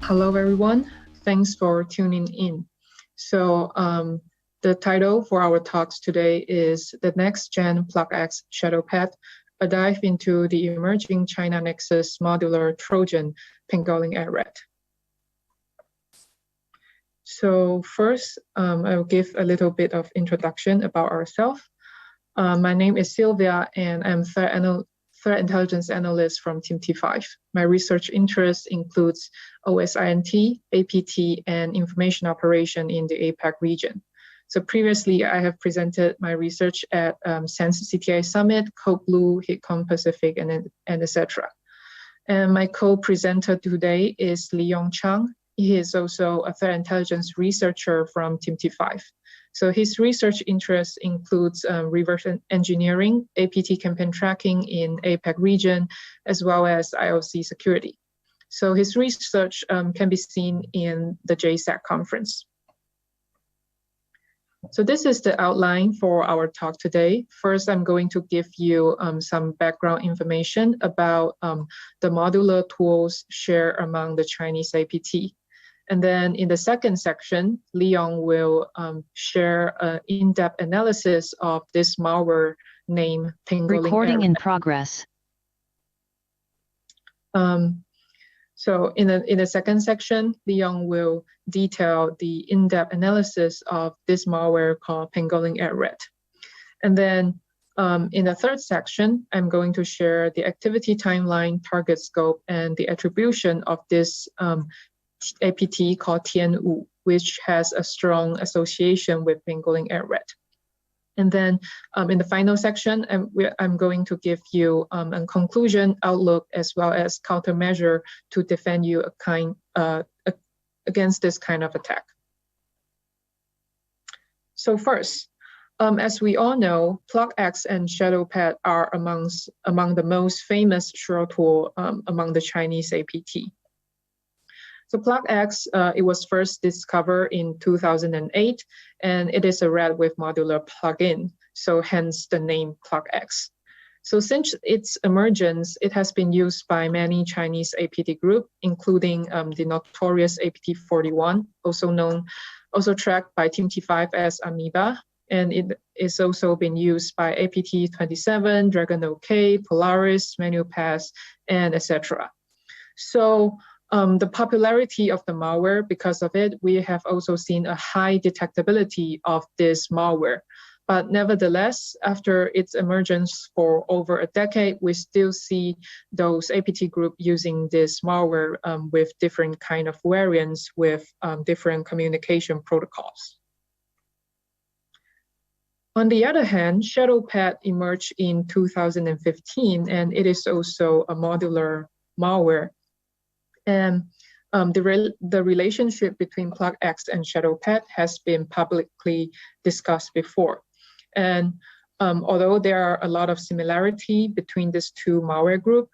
Hello, everyone. Thanks for tuning in. So the title for our talks today is The Next Gen PlugX ShadowPad, a dive into the emerging China-Nexus modular Trojan Pangolin8RAT. So first, I will give a little bit of introduction about ourselves. My name is Silvia, and I'm threat intelligence analyst from Team T5. My research interest includes OSINT, APT, and information operation in the APAC region. So previously, I have presented my research at SANS CTI Summit, Code Blue, HitCon Pacific, and etc. And my co-presenter today is Chang. He is also a threat intelligence researcher from Team T5. So his research interests includes reverse engineering, APT campaign tracking in APAC region, as well as IOC security. So his research can be seen in the JSAC conference. So this is the outline for our talk today. First, I'm going to give you some background information about the modular tools shared among the Chinese APT. And then in the second section, Leon will share an in-depth analysis of this malware named Pangolin8RAT. Recording in progress. So in the second section, Leon will detail the in-depth analysis of this malware called Pangolin8RAT. And then in the third section, I'm going to share the activity timeline, target scope, and the attribution of this APT called Tianwu, which has a strong association with Pangolin8RAT. And then in the final section, I'm going to give you a conclusion, outlook, as well as countermeasure to defend you against this kind of attack. So first, as we all know, PlugX and ShadowPad are among the most famous shell tool among the Chinese APT. So PlugX, it was first discovered in 2008, and it is a RAT with modular plugin, so hence the name PlugX. So since its emergence, it has been used by many Chinese APT groups, including the notorious APT41, also tracked by Team T5 as Amoeba, and it is also been used by APT27, Dragon OK, Polaris, ManualPass, and etc. So the popularity of the malware, because of it, we have also seen a high detectability of this malware. But nevertheless, after its emergence for over a decade, we still see those APT groups using this malware with different kind of variants with different communication protocols. On the other hand, ShadowPad emerged in 2015, and it is also a modular malware. And the relationship between PlugX and ShadowPad has been publicly discussed before. And although there are a lot of similarity between these two malware groups,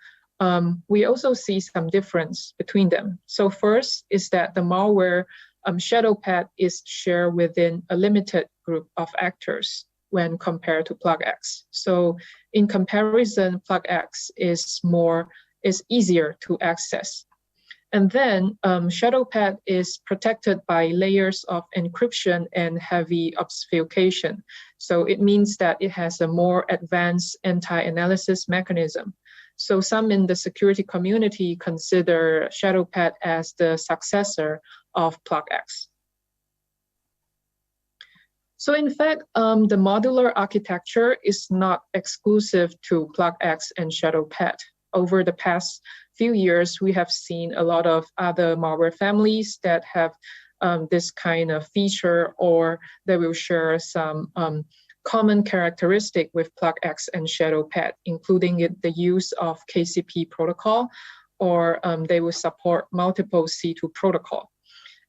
we also see some difference between them. So first is that the malware ShadowPad is shared within a limited group of actors when compared to PlugX. So in comparison, PlugX is easier to access. And then ShadowPad is protected by layers of encryption and heavy obfuscation. So it means that it has a more advanced anti-analysis mechanism. So some in the security community consider ShadowPad as the successor of PlugX. So in fact, the modular architecture is not exclusive to PlugX and ShadowPad. Over the past few years, we have seen a lot of other malware families that have this kind of feature, or they will share some common characteristic with PlugX and ShadowPad, including the use of KCP protocol, or they will support multiple C2 protocol.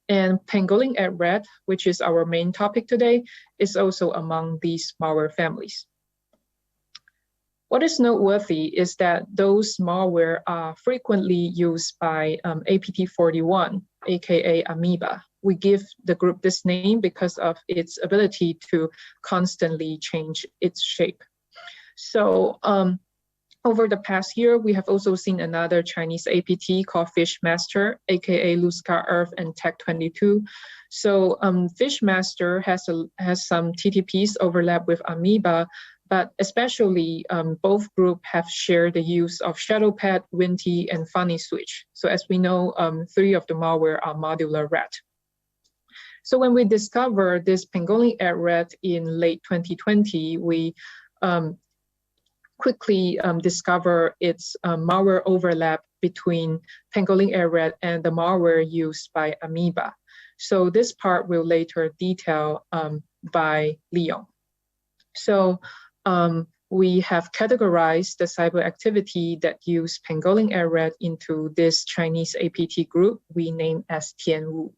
And Pangolin8RAT, which is our main topic today, is also among these malware families. What is noteworthy is that those malware are frequently used by APT41, aka Amoeba. We give the group this name because of its ability to constantly change its shape. So over the past year, we have also seen another Chinese APT called Fishmaster, aka Luscar Earth and Tech22. So Fishmaster has some TTPs overlap with Amoeba, but especially both groups have shared the use of ShadowPad, Winty, and Funny Switch. So as we know, 3 of the malware are Modular rat. So when we discovered this Pangolin8RAT in late 2020, we quickly discover its malware overlap between Pangolin8RAT and the malware used by Amoeba. So this part will later detail by Leon. So we have categorized the cyber activity that use Pangolin8RAT into this Chinese APT group we name as Tianwu.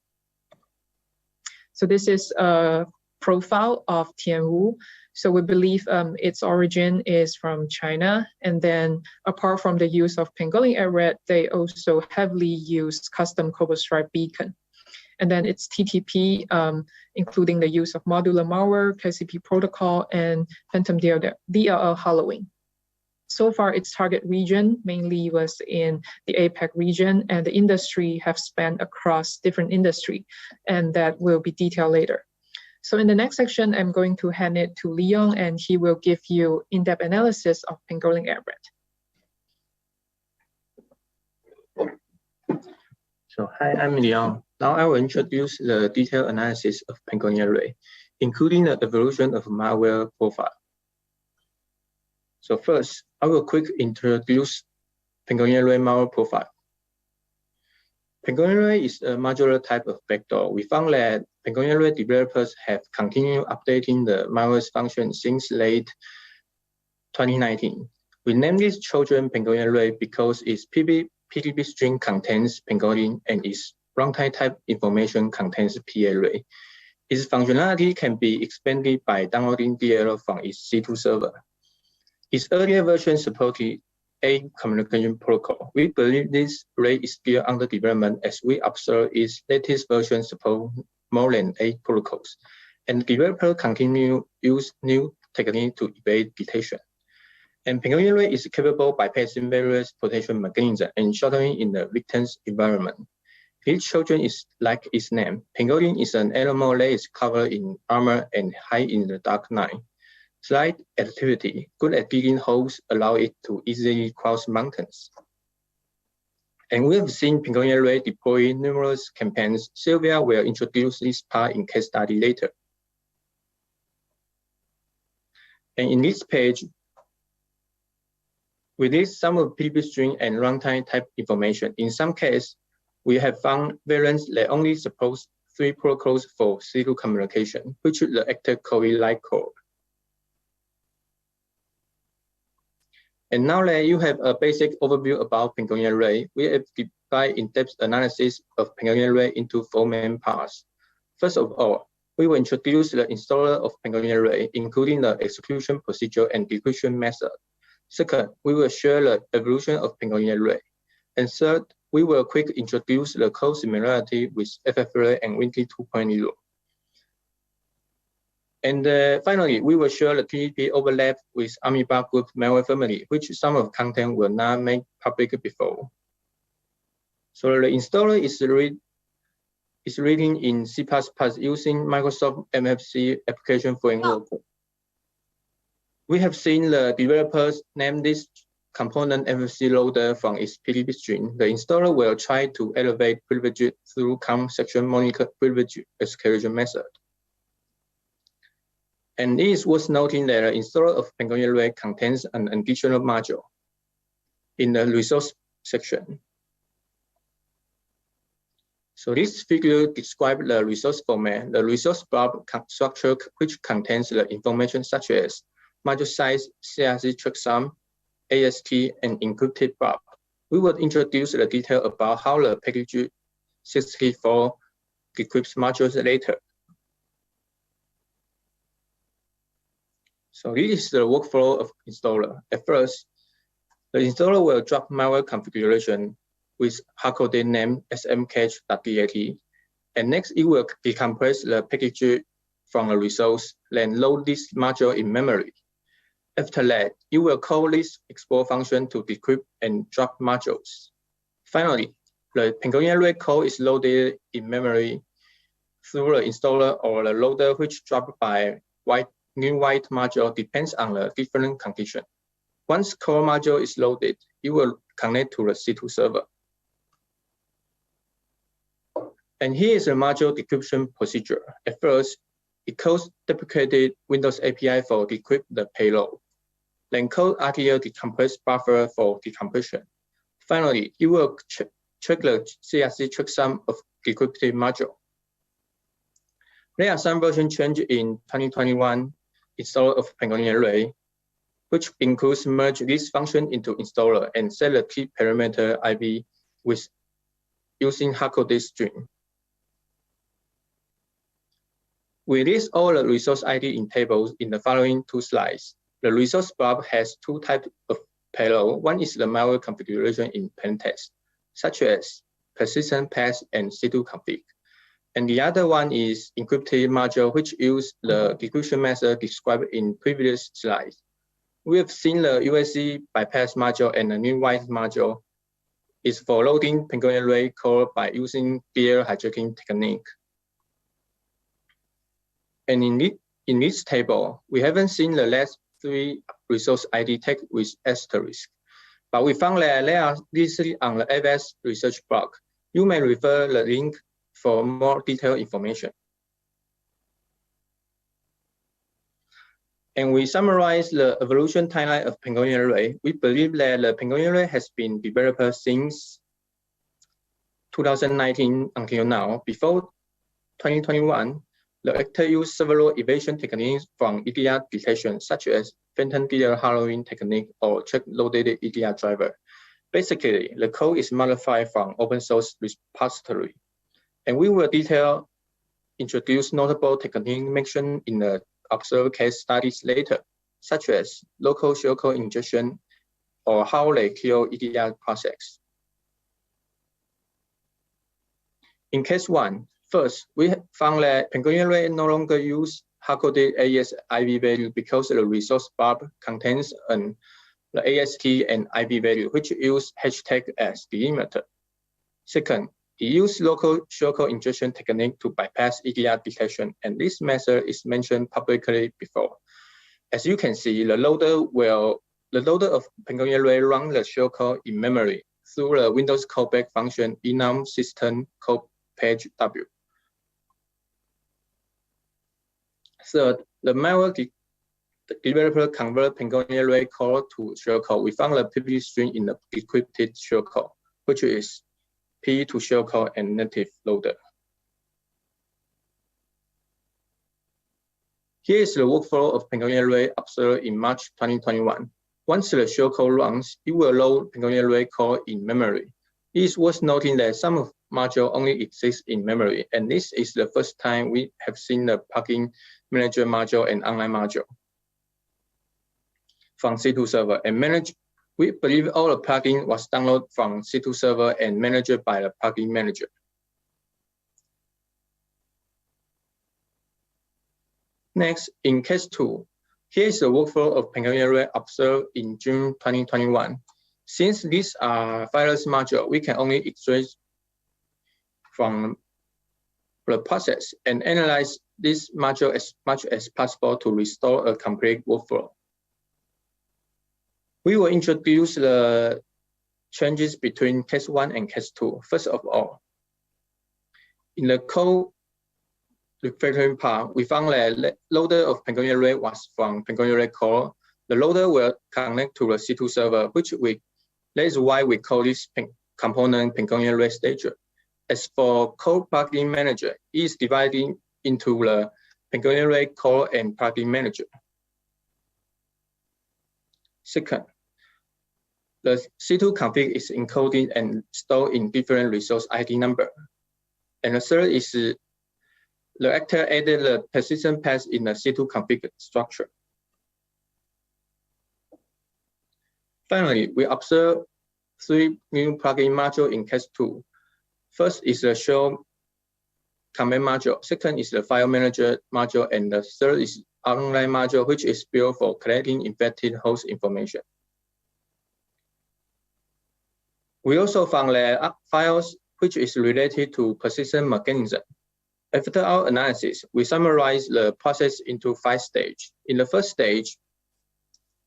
So this is a profile of Tianwu. So we believe its origin is from China. And then apart from the use of Pangolin8RAT, they also heavily use custom Cobalt Stripe beacon. And then its TTP, including the use of modular malware, KCP protocol, and phantom DLL hollowing. So far, its target region mainly was in the APAC region, and the industry have spanned across different industry, and that will be detailed later. So in the next section, I'm going to hand it to Leon, and he will give you in-depth analysis of Pangolin8RAT. So hi, I'm Leon. Now I will introduce the detailed analysis of Pangolin8RAT, including the evolution of malware profile. So first, I will quickly introduce Pangolin8RAT malware profile. Pangolin8RAT is a modular type of backdoor. We found that Pangolin8RAT developers have continued updating the malware's function since late 2019. We named this Trojan Pangolin8RAT because its PTP string contains Pangolin and its runtime type information contains PA-RAT. Its functionality can be expanded by downloading DLL from its C2 server. Its earlier version supported a communication protocol. We believe this rate is still under development as we observe its latest version support more than 8 protocols, and developers continue to use new techniques to evade detection. And Pangolin8RAT is capable of bypassing various protection mechanisms and sheltering in the victim's environment. This Trojan is like its name. Pangolin is an animal that is covered in armor and hide in the dark night. Slight activity, good at digging holes, allow it to easily cross mountains. And we have seen Pangolin8RAT deploy numerous campaigns. Silvia will introduce this part in case study later. And in this page, we list some of PTP string and runtime type information. In some cases, we have found variants that only support 3 protocols for C2 communication, which is the active COVID-like code. And now that you have a basic overview about Pangolin8RAT, we have divided in-depth analysis of Pangolin8RAT into 4 main parts. First of all, we will introduce the installer of Pangolin8RAT, including the execution procedure and decryption method. Second, we will share the evolution of Pangolin8RAT. And third, we will quickly introduce the code similarity with FFRAT and Winty 2.0. And finally, we will share the TTP overlap with Amoeba group malware family, which some of content will not make public before. So the installer is written in C++ using Microsoft MFC application framework. We have seen the developers name this component MFC loader from its PTP string. The installer will try to elevate privilege through com section monitor privilege escalation method. And it is worth noting that the installer of Pangolin8RAT contains an additional module in the resource section. So this figure describes the resource format, the resource blob structure, which contains the information such as module size, CRC checksum, AST, and encrypted blob. We will introduce the detail about how the package 64 decrypts modules later. So this is the workflow of installer. At first, the installer will drop malware configuration with hardcoded name smcache.dat, and next it will decompress the package from a resource, then load this module in memory. After that, you will call this export function to decrypt and drop modules. Finally, the Pangolin8RAT code is loaded in memory through the installer or the loader, which dropped by new white module depends on the different condition. Once core module is loaded, it will connect to the C2 server. And here is the module decryption procedure. At first, it calls deprecated Windows API for decrypt the payload. Then call RTL decompress buffer for decompression. Finally, it will check the CRC checksum of decrypted module. There are some version changes in 2021 installer of Pangolin8RAT, which includes merge this function into installer and set the key parameter IB with using hardcoded string. We list all the resource ID in tables in the following two slides. The resource blob has two types of payload. One is the malware configuration in pentest, such as persistent path and C2 config. And the other one is encrypted module, which use the decryption method described in previous slides. We have seen the USC bypass module and the new white module is for loading Pangolin8RAT code by using clear hijacking technique. And in this table, we haven't seen the last three resource ID tag with asterisk, but we found that they are listed on the AWS research blog. You may refer the link for more detailed information. And we summarize the evolution timeline of Pangolin8RAT. We believe that the Pangolin8RAT has been developed since 2019 until now. Before 2021, the actor used several evasion techniques from EDR detection, such as phantom DL harrowing technique or check-loaded EDR driver. Basically, the code is modified from open source repository. And we will introduce notable techniques mentioned in the observed case studies later, such as local shellcode injection or how they kill EDR process. In case one, first, we found that Pangolin8RAT no longer use hardcoded AES IB value because the resource blob contains the AST and IB value, which use hashtag as delimiter. Second, it used local shellcode injection technique to bypass EDR detection, and this method is mentioned publicly before. As you can see, the loader of Pangolin8RAT run the shellcode in memory through the Windows callback function enum system code page W. Third, the malware developer convert Pangolin8RAT code to shellcode. We found the PPT string in the decrypted shellcode, which is P to shellcode and native loader. Here is the workflow of Pangolin8RAT observed in March 2021. Once the shellcode runs, it will load Pangolin8RAT code in memory. It is worth noting that some of module only exists in memory, and this is the first time we have seen the plugin manager module and online module from C2 server and manage. We believe all the plugin was downloaded from C2 server and managed by the plugin manager. Next, in case 2, here is the workflow of Pangolin8RAT observed in June 2021. Since these are fileless modules, we can only extract from the process and analyze this module as much as possible to restore a complete workflow. We will introduce the changes between case 1 and case 2. First of all, in the code refactoring part, we found that loader of Pangolin8RAT was from Pangolin8RAT core. The loader will connect to the C2 server, that is why we call this component Pangolin8RAT stager. As for code plugin manager, it is divided into the Pangolin8RAT core and plugin manager. Second, the C2 config is encoded and stored in different resource ID number. And the third is the actor added the persistent path in the C2 config structure. Finally, we observe 3 new plugin modules in case 2. First is the show command module. Second is the file manager module, and the third is online module, which is built for collecting infected host information. We also found that files which is related to persistent mechanism. After our analysis, we summarize the process into 5 stages. In the first stage,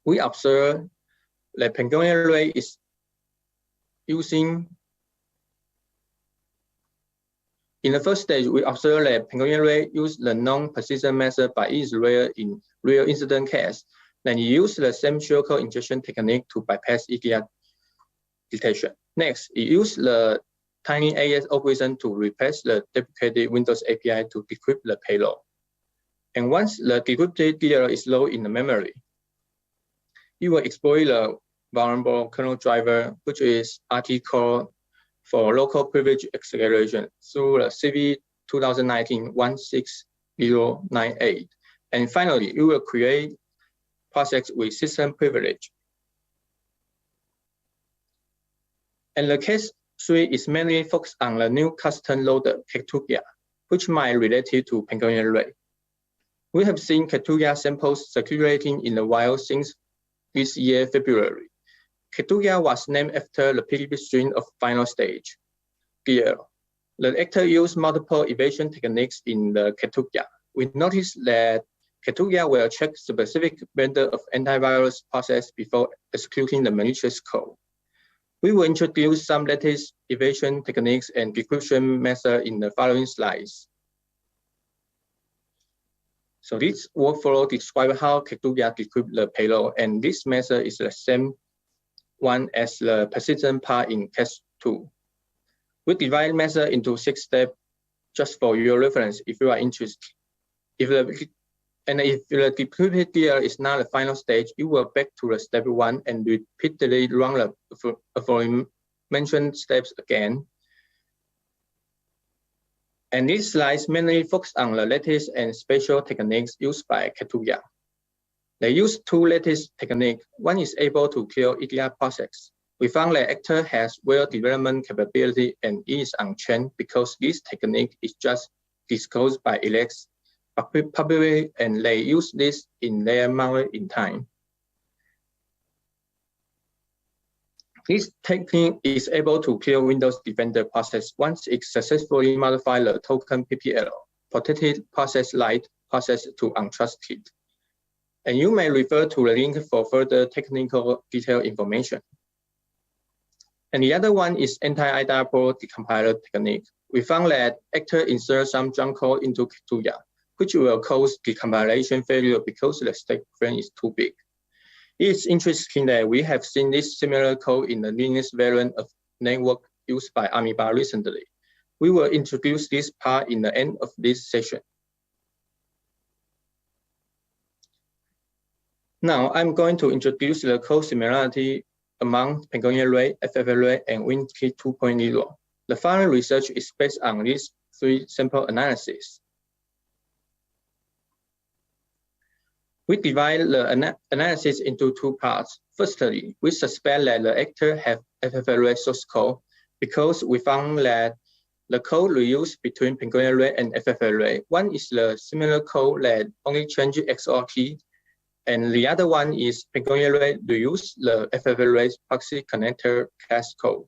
we observe that Pangolin8RAT is using. In the first stage, we observe that Pangolin8RAT use the non-persistent method, but it is rare in real incident case. Then you use the same shellcode injection technique to bypass EDR detection. Next, you use the tiny AES operation to replace the deprecated Windows API to decrypt the payload. And once the decrypted DLL is low in the memory, you will exploit the vulnerable kernel driver, which is RT core for local privilege acceleration through the CV 2019-16098. And finally, you will create projects with system privilege. And the case 3 is mainly focused on the new custom loader, Ketugia, which might be related to Pangolin8RAT. We have seen Ketugia samples circulating in the wild since this year, February. Ketugia was named after the PTP string of final stage, DL. The actor used multiple evasion techniques in the Ketugia. We noticed that Ketugia will check specific vendor of antivirus process before executing the malicious code. We will introduce some latest evasion techniques and decryption method in the following slides. So this workflow describes how Ketugia decrypts the payload, and this method is the same one as the persistent part in case 2. We divide method into 6 steps just for your reference if you are interested. If the decrypted DL is not the final stage, you will back to the step 1 and repeatedly run the aforementioned steps again. And these slides mainly focus on the latest and special techniques used by Ketugia. They use 2 latest techniques. One is able to kill EDR process. We found that actor has well development capability and is on-chain because this technique is just disclosed by Alex publicly, and they use this in their malware in time. This technique is able to kill Windows Defender process once it successfully modifies the token PPL, protected process light process to untrusted. And you may refer to the link for further technical detail information. And the other one is anti-IDAPO decompiler technique. We found that actor inserts some junk code into Ketugia, which will cause decompilation failure because the stack frame is too big. It's interesting that we have seen this similar code in the Linux variant of network used by Amoeba recently. We will introduce this part in the end of this session. Now I'm going to introduce the code similarity among Pangolin8RAT, FFRAT, and WinKey 2.0. The following research is based on these 3 sample analyses. We divide the analysis into 2 parts. Firstly, we suspect that the actor have FFRAT source code because we found that the code reused between Pangolin8RAT and FFRAT. One is the similar code that only changes XOR key, and the other one is Pangolin8RAT reuse the FFRAT proxy connector class code.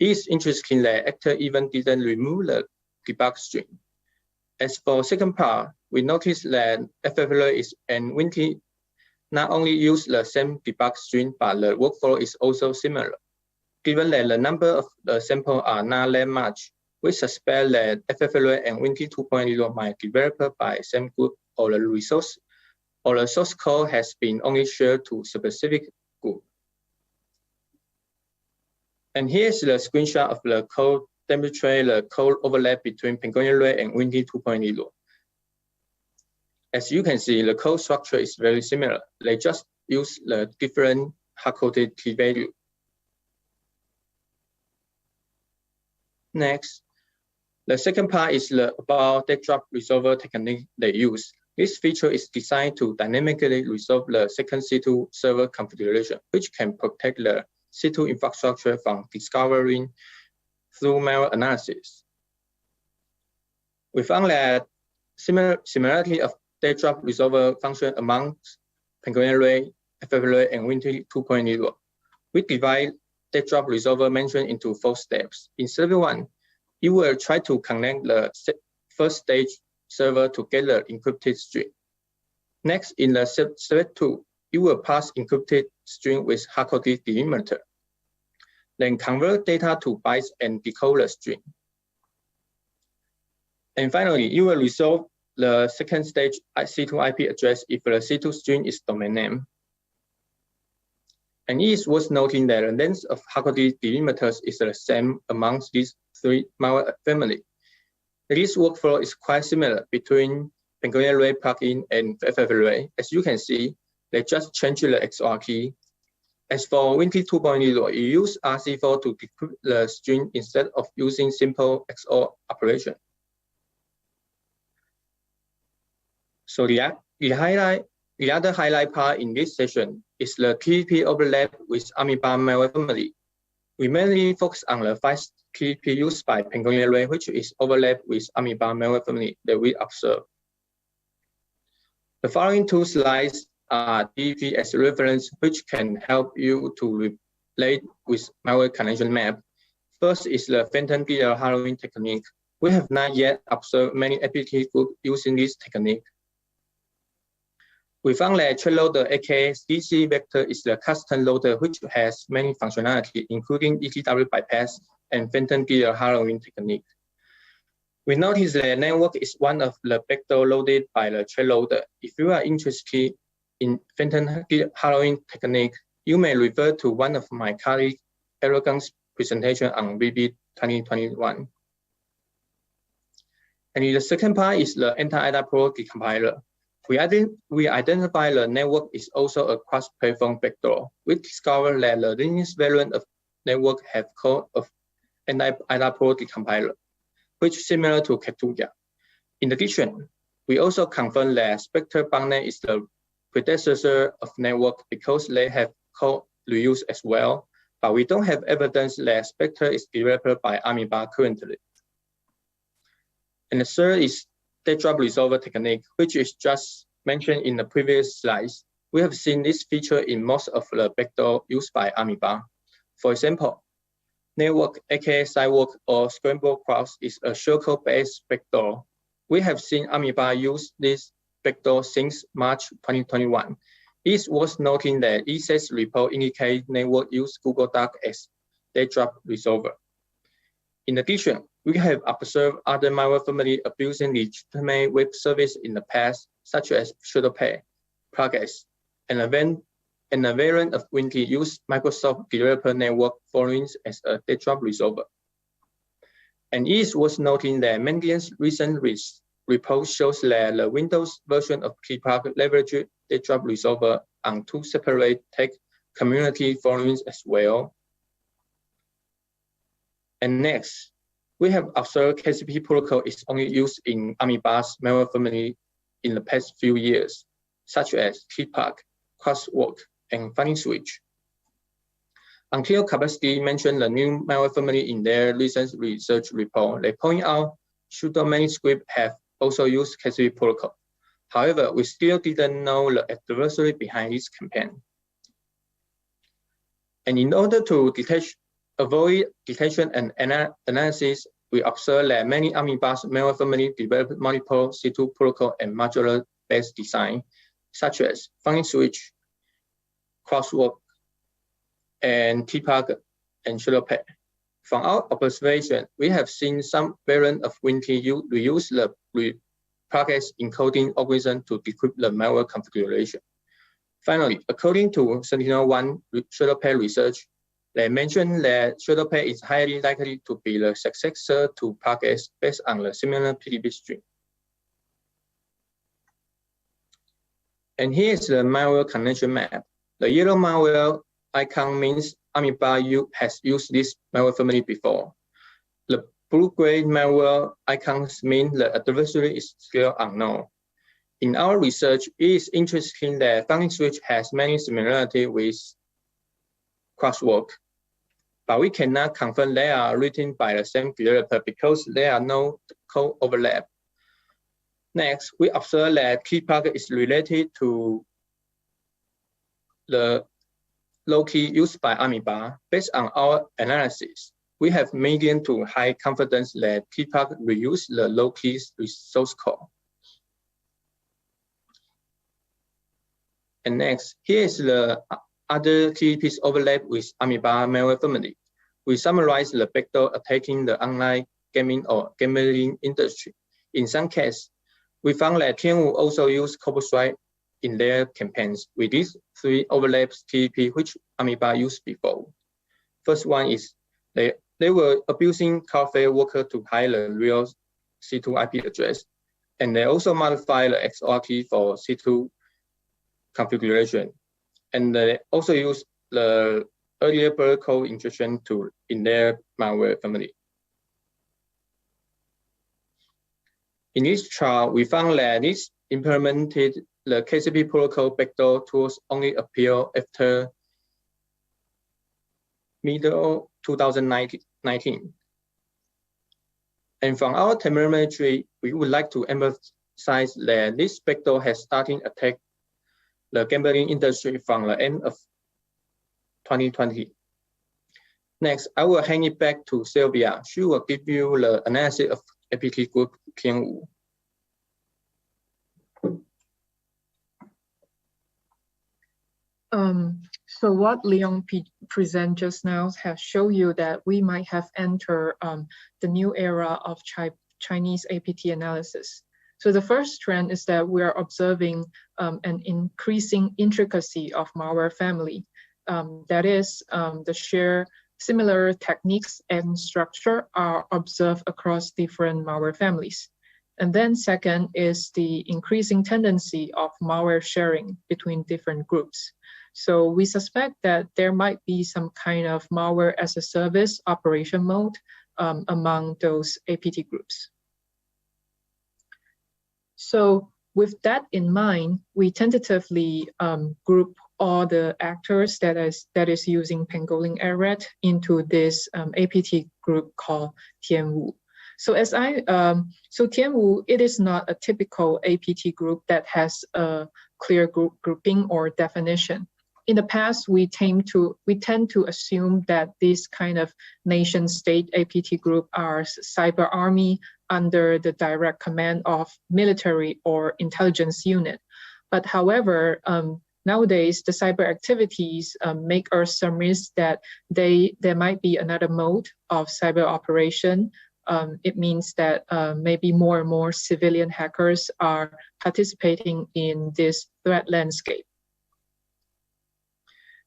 It is interesting that actor even didn't remove the debug string. As for second part, we noticed that FFRAT and WinKey not only use the same debug string, but the workflow is also similar. Given that the number of the samples are not that much, we suspect that FFRAT and WinKey 2.0 might be developed by same group, or the source code has been only shared to specific group. And here's the screenshot of the code demonstrate the code overlap between Pangolin8RAT and WinKey 2.0. As you can see, the code structure is very similar. They just use the different hard-coded key value. Next, the second part is about dead-drop resolver technique they use. This feature is designed to dynamically resolve the second C2 server configuration, which can protect the C2 infrastructure from discovering through malware analysis. We found that similarity of dead drop resolver function among Pangolin8RAT, FFRAT, and Win3 2.0. We divide dead drop resolver mentioned into 4 steps. In step 1, you will try to connect the first stage server to get the encrypted string. Next, in the step 2, you will pass encrypted string with hardcoded delimiter. Then convert data to bytes and decode the string. And finally, you will resolve the second stage C2 IP address if the C2 string is domain name. And it is worth noting that the length of hardcoded delimiters is the same amongst these 3 malware families. This workflow is quite similar between Pangolin8RAT plugin and FFRAT. As you can see, they just changed the XOR key. As for Win3 2.0, you use RC4 to decrypt the string instead of using simple XOR operation. So the other highlight part in this session is the TTP overlap with Amoeba malware family. We mainly focus on the 5 TTP used by Pangolin8RAT, which is overlapped with Amoeba malware family that we observe. The following 2 slides are TTP as a reference, which can help you to relate with malware connection map. First is the phantom killer Halloween technique. We have not yet observed many APT groups using this technique. We found that thread loader, aka DC vector, is the custom loader which has many functionality, including ETW bypass and phantom killer Halloween technique. We noticed that network is one of the vectors loaded by the thread loader. If you are interested in phantom killer Halloween technique, you may refer to one of my colleague Aragon's presentation on VB 2021. And the second part is the anti-IDA-Pro decompiler. We identify the network is also a cross-platform vector. We discovered that the Linux variant of network have code of anti-IDA-Pro decompiler, which is similar to Katuya. In addition, we also confirmed that Spectre botnet is the predecessor of network because they have code reuse as well, but we don't have evidence that Spectre is developed by Amoeba currently. And the third is dead drop resolver technique, which is just mentioned in the previous slides. We have seen this feature in most of the vectors used by Amoeba. For example, network, aka sidewalk or scramble cross, is a shellcode-based vector. We have seen Amoeba use this vector since March 2021. It is worth noting that ESE's report indicates network use Google Doc as dead drop resolver. In addition, we have observed other malware family abusing legitimate web service in the past, such as ShadowPad, PlugX, and a variant of Win3 use Microsoft Developer Network followings as a dead drop resolver. And it is worth noting that Mendian's recent report shows that the Windows version of Plug leverages dead drop resolver on 2 separate tech community forums as well. And next, we have observed KCP protocol is only used in Amoeba's malware family in the past few years, such as TPAC, Crosswalk, and Funny Switch. Until Capacity mentioned the new malware family in their recent research report, they point out sudo manuscript have also used KCP protocol. However, we still didn't know the adversary behind this campaign. And in order to avoid detection and analysis, we observed that many Amoeba's malware family developed multiple C2 protocol and modular-based design, such as Funny Switch, Crosswalk, and TPAC and ShadowPad. From our observation, we have seen some variant of Win3 reuse the PlugX encoding algorithm to decrypt the malware configuration. Finally, according to SentinelOne ShadowPad research, they mentioned that ShadowPad is highly likely to be the successor to PlugX based on the similar PDB string. And here is the malware connection map. The yellow malware icon means Amoeba has used this malware family before. The blue-gray malware icons mean the adversary is still unknown. In our research, it is interesting that Funny Switch has many similarities with Crosswalk, but we cannot confirm they are written by the same developer because there are no code overlap. Next, we observe that key packet is related to the low key used by Amoeba. Based on our analysis, we have medium to high confidence that key packet reuse the low key resource code. And next, here is the other TTP's overlap with Amoeba malware family. We summarize the vector attacking the online gaming or gambling industry. In some cases, we found that Tianwu also used copyright in their campaigns with these three overlaps TTP, which Amoeba used before. First one is they were abusing Cloudflare worker to hide the real C2 IP address, and they also modify the XOR key for C2 configuration. And they also use the earlier bird code injection in their malware family. In this chart, we found that this implemented the KCP protocol backdoor tools only appear after middle 2019. And from our telemetry, we would like to emphasize that this backdoor has started attack the gambling industry from the end of 2020. Next, I will hand it back to Silvia. She will give you the analysis of APT group Tianwu. So what Leon presented just now has shown you that we might have entered the new era of Chinese APT analysis. So the first trend is that we are observing an increasing intricacy of malware family. That is, the shared similar techniques and structure are observed across different malware families. And then second is the increasing tendency of malware sharing between different groups. So we suspect that there might be some kind of malware as a service operation mode among those APT groups. So with that in mind, we tentatively group all the actors that is using Pangolin8RAT into this APT group called Tianwu. So so Tianwu, it is not a typical APT group that has a clear grouping or definition. In the past, we tend to assume that this kind of nation-state APT group are cyber army under the direct command of military or intelligence unit. But however, nowadays the cyber activities make us surmise that there might be another mode of cyber operation. It means that maybe more and more civilian hackers are participating in this threat landscape.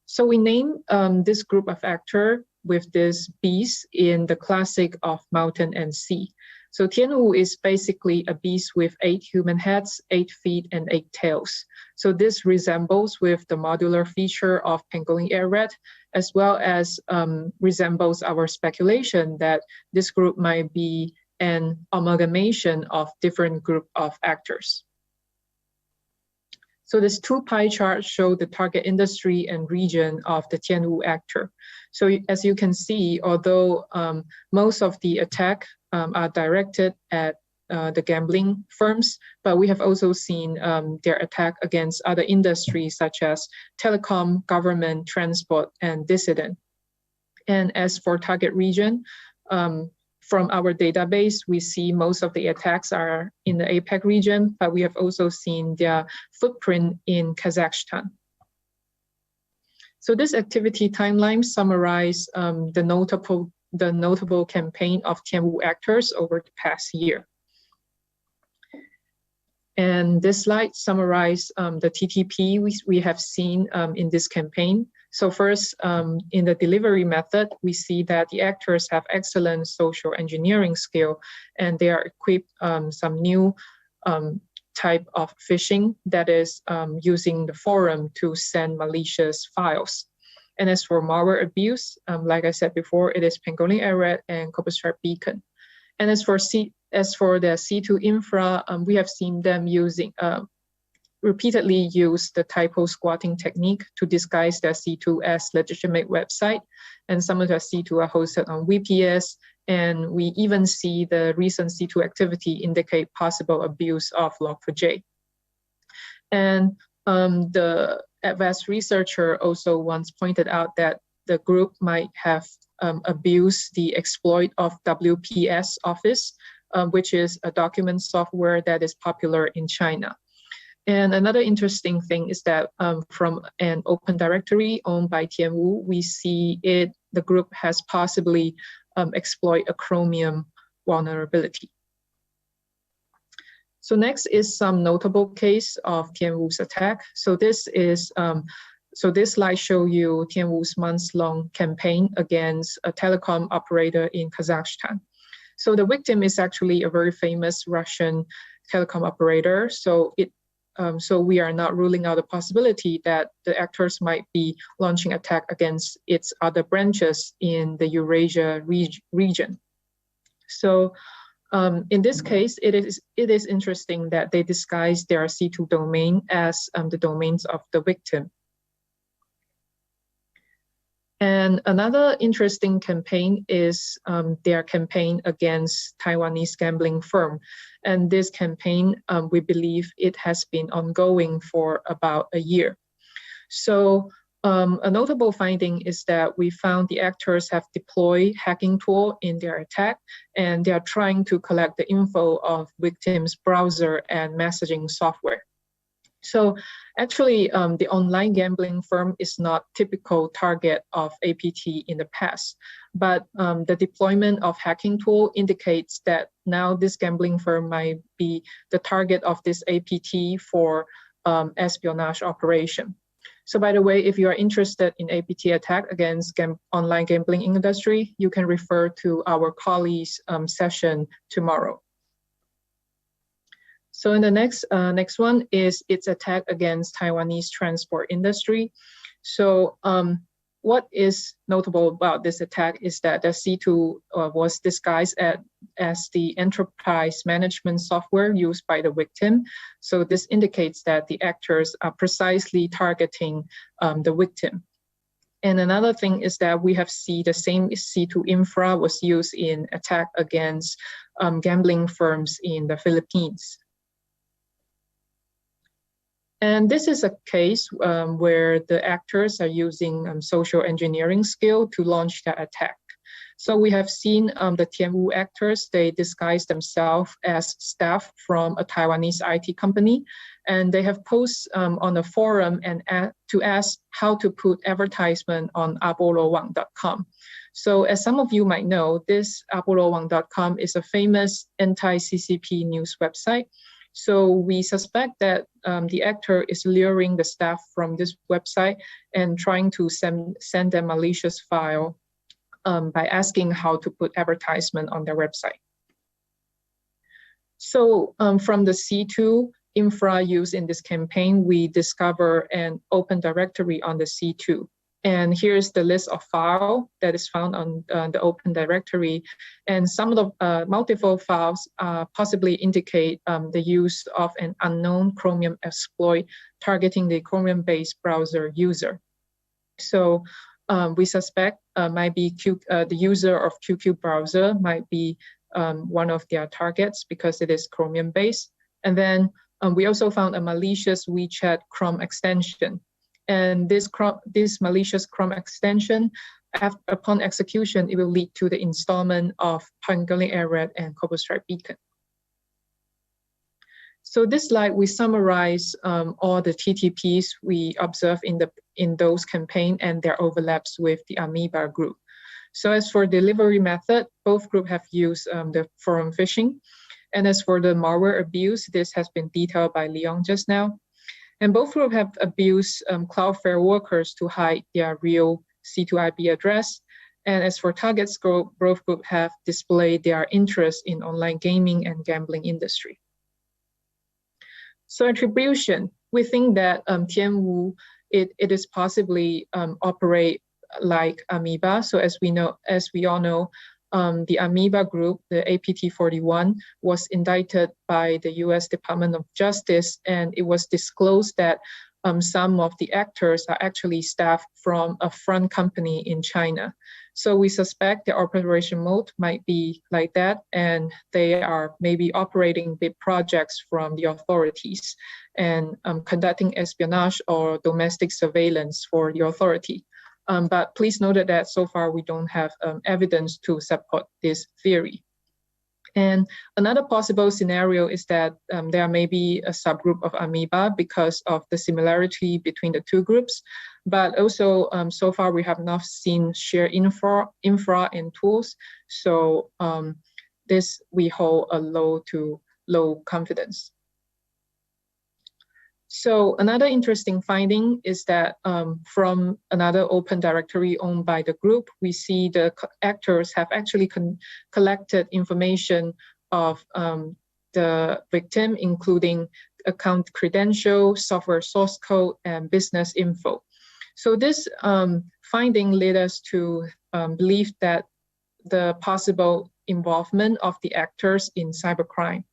So we name this group of actors with this beast in the classic of mountain and sea. So Tianwu is basically a beast with 8 human heads, 8 feet, and 8 tails. So this resembles with the modular feature of Pangolin8RAT, as well as resembles our speculation that this group might be an amalgamation of different group of actors. So these two pie charts show the target industry and region of the Tianwu actor. So as you can see, although most of the attack are directed at the gambling firms, but we have also seen their attack against other industries such as telecom, government, transport, and dissident. And as for target region, from our database, we see most of the attacks are in the APAC region, but we have also seen their footprint in Kazakhstan. So this activity timeline summarizes the notable campaign of Tianwu actors over the past year. And this slide summarizes the TTP we have seen in this campaign. So first, in the delivery method, we see that the actors have excellent social engineering skill, and they are equipped some new type of phishing that is using the forum to send malicious files. And as for malware abuse, like I said before, it is Pangolin8RAT and Copperstripe Beacon. And as for the C2 infra, we have seen them repeatedly use the typo squatting technique to disguise their C2 as legitimate website, and some of their C2 are hosted on VPS, and we even see the recent C2 activity indicate possible abuse of Log4j. And the advanced researcher also once pointed out that the group might have abused the exploit of WPS Office, which is a document software that is popular in China. And another interesting thing is that from an open directory owned by Tianwu, we see the group has possibly exploit a Chromium vulnerability. So next is some notable case of Tianwu's attack. So this slide shows you Tianwu's months-long campaign against a telecom operator in Kazakhstan. So the victim is actually a very famous Russian telecom operator. So we are not ruling out the possibility that the actors might be launching attack against its other branches in the Eurasia region. So in this case, it is interesting that they disguise their C2 domain as the domains of the victim. And another interesting campaign is their campaign against Taiwanese gambling firm. And this campaign, we believe it has been ongoing for about a year. So a notable finding is that we found the actors have deployed hacking tool in their attack, and they are trying to collect the info of victims' browser and messaging software. So actually, the online gambling firm is not typical target of APT in the past, but the deployment of hacking tool indicates that now this gambling firm might be the target of this APT for espionage operation. So by the way, if you are interested in APT attack against online gambling industry, you can refer to our colleagues' session tomorrow. So in the next one is its attack against Taiwanese transport industry. So what is notable about this attack is that the C2 was disguised as the enterprise management software used by the victim. So this indicates that the actors are precisely targeting the victim. And another thing is that we have seen the same C2 infra was used in attack against gambling firms in the Philippines. And this is a case where the actors are using social engineering skill to launch their attack. So we have seen the Tianwu actors, they disguise themselves as staff from a Taiwanese IT company, and they have posted on a forum and to ask how to put advertisement on abolowang.com. So as some of you might know, this abolowang.com is a famous anti-CCP news website. So we suspect that the actor is luring the staff from this website and trying to send them malicious file by asking how to put advertisement on their website. So from the C2 infra used in this campaign, we discover an open directory on the C2. And here's the list of files that is found on the open directory. And some of the multiple files possibly indicate the use of an unknown Chromium exploit targeting the Chromium-based browser user. So we suspect might be the user of QQ browser might be one of their targets because it is Chromium-based. And then we also found a malicious WeChat Chrome extension. And this malicious Chrome extension, upon execution, it will lead to the installment of Pangolin8RAT and Stripe beacon. So this slide, we summarize all the TTPs we observe in those campaigns and their overlaps with the Amoeba group. So as for delivery method, both groups have used the forum phishing. And as for the malware abuse, this has been detailed by Leon just now. And both groups have abused Cloudflare workers to hide their real C2 IP address. And as for targets, both groups have displayed their interest in online gaming and gambling industry. So attribution, we think that Tianwu, it is possibly operate like Amoeba. So as we all know, the amoeba group, the APT41, was indicted by the US Department of Justice, and it was disclosed that some of the actors are actually staff from a front company in China. So we suspect the operation mode might be like that, and they are maybe operating big projects from the authorities and conducting espionage or domestic surveillance for the authority. But please note that so far we don't have evidence to support this theory. And another possible scenario is that there may be a subgroup of amoeba because of the similarity between the two groups. But also, so far we have not seen shared infra and tools. So this we hold a low to low confidence. So another interesting finding is that from another open directory owned by the group, we see the actors have actually collected information of the victim, including account credential, software source code, and business info. So this finding led us to believe that the possible involvement of the actors in cybercrime.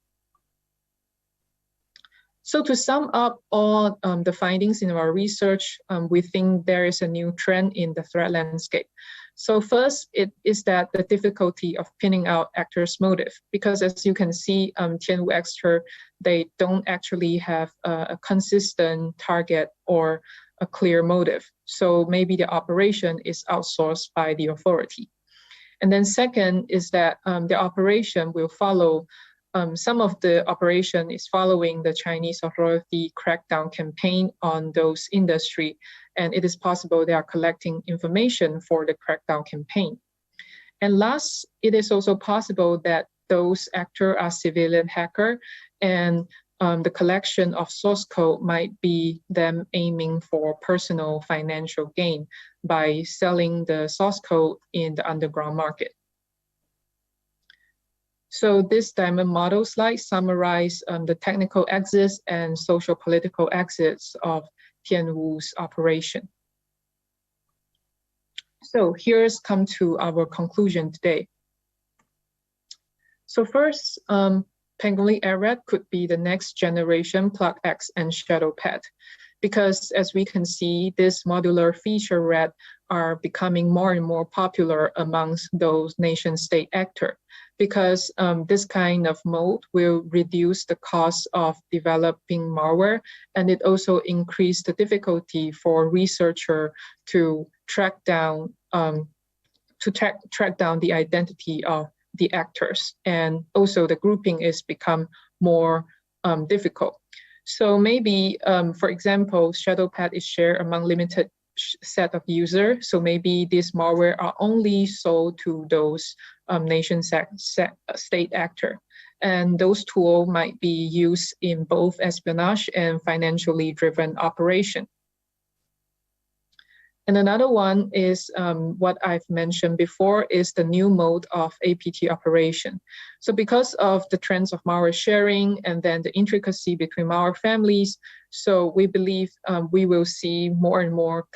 So to sum up all the findings in our research, we think there is a new trend in the threat landscape. So first, it is that the difficulty of pinning out actors' motive, because as you can see, Tianwu actor, they don't actually have a consistent target or a clear motive. So maybe the operation is outsourced by the authority. And then second is that the operation will follow some of the operation is following the Chinese authority crackdown campaign on those industry, and it is possible they are collecting information for the crackdown campaign. And last, it is also possible that those actors are civilian hacker, and the collection of source code might be them aiming for personal financial gain by selling the source code in the underground market. So this diamond model slide summarizes the technical axis and social political axis of Tianwu's operation. So here's come to our conclusion today. So first, Pangolin8RAT could be the next generation PlugX and ShadowPad, because as we can see, this modular feature RAT are becoming more and more popular amongst those nation-state actors, because this kind of mode will reduce the cost of developing malware, and it also increases the difficulty for researcher to track down the identity of the actors, and also the grouping is become more difficult. So maybe, for example, ShadowPad is shared among limited set of users. So maybe this malware are only sold to those nation-state actor. And those tools might be used in both espionage and financially driven operation. And another one is what I've mentioned before is the new mode of APT operation. So because of the trends of malware sharing and then the intricacy between malware families, so we believe we will see more and more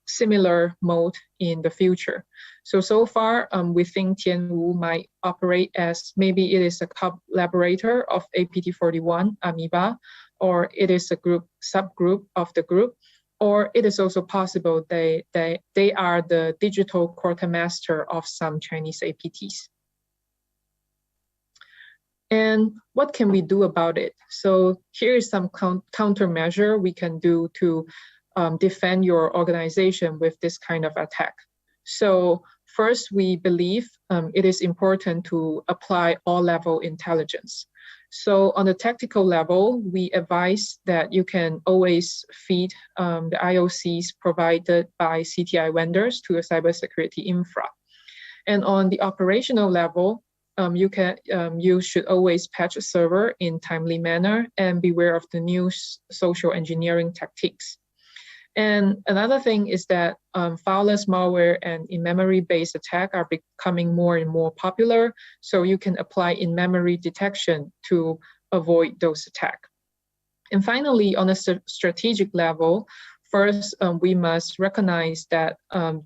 similar mode in the future. So far, we think Tianwu might operate as maybe it is a collaborator of APT41 amoeba, or it is a subgroup of the group, or it is also possible they are the digital quartermaster of some Chinese APTs. And what can we do about it? So here is some countermeasure we can do to defend your organization with this kind of attack. So first, we believe it is important to apply all-level intelligence. So on the tactical level, we advise that you can always feed the IOCs provided by CTI vendors to a cybersecurity infra. And on the operational level, you should always patch a server in timely manner and beware of the new social engineering tactics. And another thing is that fileless malware and in-memory based attack are becoming more and more popular. So you can apply in-memory detection to avoid those attacks. And finally, on a strategic level, first, we must recognize that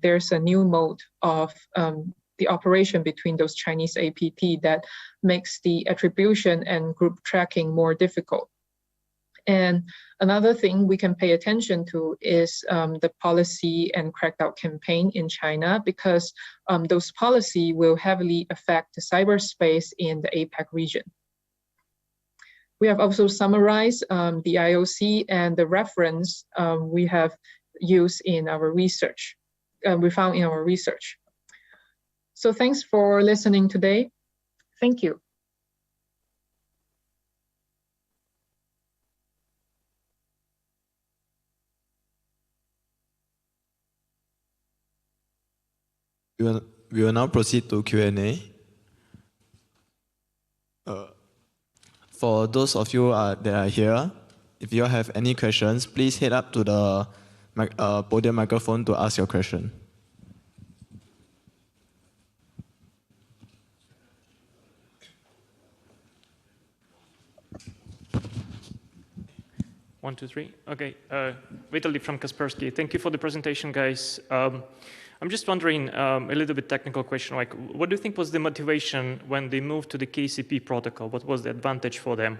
there's a new mode of the operation between those Chinese APT that makes the attribution and group tracking more difficult. And another thing we can pay attention to is the policy and crackdown campaign in China, because those policy will heavily affect the cyberspace in the APAC region. We have also summarized the IOC and the reference we have used in our research, we found in our research. So thanks for listening today. Thank you. We will now proceed to Q&A. For those of you that are here, if you have any questions, please head up to the podium microphone to ask your question. One, two, three. Okay. Vitaly from Kaspersky. Thank you for the presentation, guys. I'm just wondering, a little bit technical question, like, what do you think was the motivation when they moved to the KCP protocol? What was the advantage for them?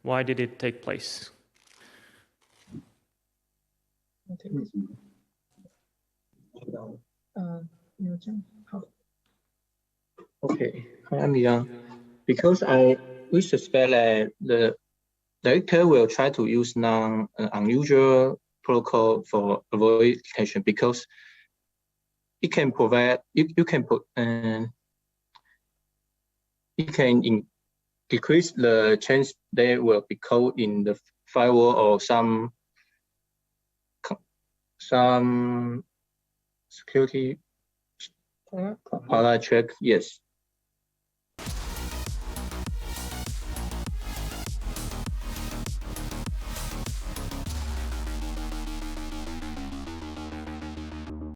Why did it take place? Okay, I'm Yang. Because we suspect that the director will try to use unusual protocol for avoid detection, because it can provide it can decrease the chance there will be code in the firewall or some security check. Yes.